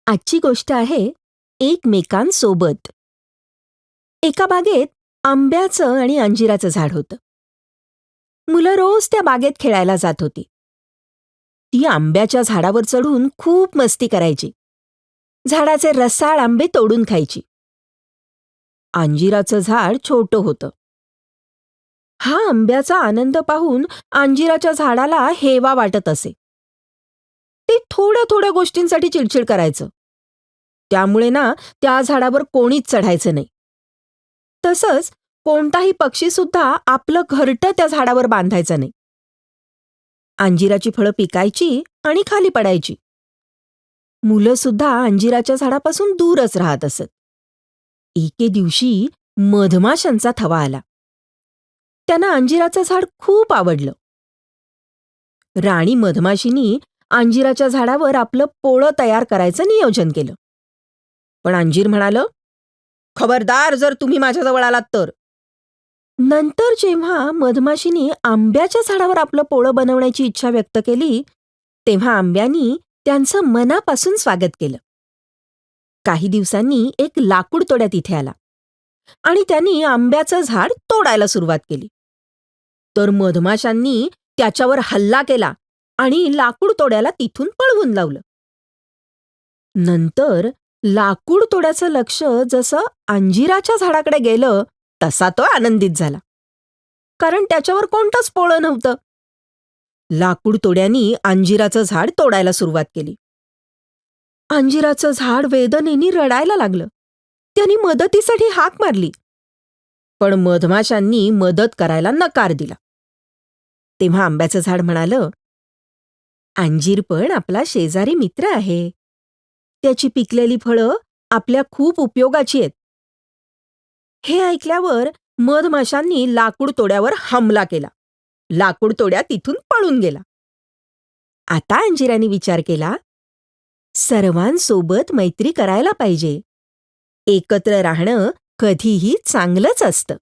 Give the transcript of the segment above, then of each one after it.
आजची गोष्ट आहे एकमेकांसोबत. एका बागेत आंब्याचं आणि अंजिराचं झाड होतं. मुलं रोज त्या बागेत खेळायला जात होती. ती आंब्याच्या झाडावर चढून खूप मस्ती करायची. झाडाचे रसाळ आंबे तोडून खायची. अंजिराचं झाड छोटं होतं. हा आंब्याचा आनंद पाहून अंजिराच्या झाडाला हेवा वाटत असे. ते थोड्या थोड्या गोष्टींसाठी चिडचिड करायचं. त्यामुळे त्या झाडावर कोणीच चढायचं नाही. तसंच कोणताही पक्षीसुद्धा आपलं घरटं त्या झाडावर बांधायचं नाही. अंजिराची फळं पिकायची आणि खाली पडायची. मुलं सुद्धा अंजिराच्या झाडापासून दूरच राहत असत. एके दिवशी मधमाशांचा थवा आला. त्यांना अंजिराचं झाड खूप आवडलं. राणी मधमाशीनी अंजिराच्या झाडावर आपलं पोळं तयार करायचं नियोजन केलं. पण अंजीर म्हणालं, "खबरदार जर तुम्ही माझ्याजवळ आलात तर." नंतर जेव्हा मधमाशीनी आंब्याच्या झाडावर आपलं पोळं बनवण्याची इच्छा व्यक्त केली, तेव्हा आंब्यानी त्यांचं मनापासून स्वागत केलं. काही दिवसांनी एक लाकूड तोड्या तिथे आला आणि त्यांनी आंब्याचं झाड तोडायला सुरुवात केली. तर मधमाशांनी त्याच्यावर हल्ला केला आणि लाकूड तोड्याला तिथून पळवून लावलं. नंतर लाकूड तोड्याचं लक्ष जसं अंजिराच्या झाडाकडे गेलं तसा तो आनंदित झाला, कारण त्याच्यावर कोणतंच पोळं नव्हतं. लाकूड तोड्यांनी अंजिराचं झाड तोडायला सुरुवात केली. अंजिराचं झाड वेदनेने रडायला लागलं. त्यांनी मदतीसाठी हाक मारली, पण मधमाशांनी मदत करायला नकार दिला. तेव्हा आंब्याचं झाड म्हणालं, "अंजीर पण आपला शेजारी मित्र आहे. त्याची पिकलेली फळं आपल्या खूप उपयोगाची आहेत." हे ऐकल्यावर मधमाशांनी लाकूड तोड्यावर हमला केला. लाकूड तोड्या तिथून पळून गेला. आता अंजिराने विचार केला, सर्वांसोबत मैत्री करायला पाहिजे. एकत्र राहणं कधीही चांगलंच असतं.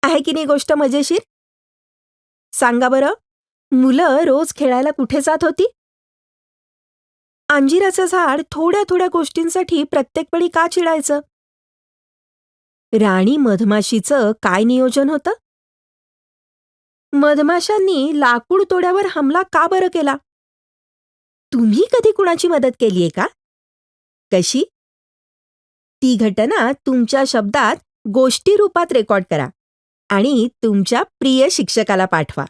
आहे की नाही गोष्ट मजेशीर? सांगा बरं, मुलं रोज खेळायला कुठे जात होती? अंजिराचं झाड थोड्या थोड्या गोष्टींसाठी प्रत्येक वेळी का चिडायचं? राणी मधमाशीचं काय नियोजन होतं? मधमाशांनी लाकूड तोड्यावर हमला का बरं केला? तुम्ही कधी कुणाची मदत केलीये का? कशी? ती घटना तुमच्या शब्दात गोष्टी रूपात रेकॉर्ड करा आणि तुमच्या प्रिय शिक्षकाला पाठवा.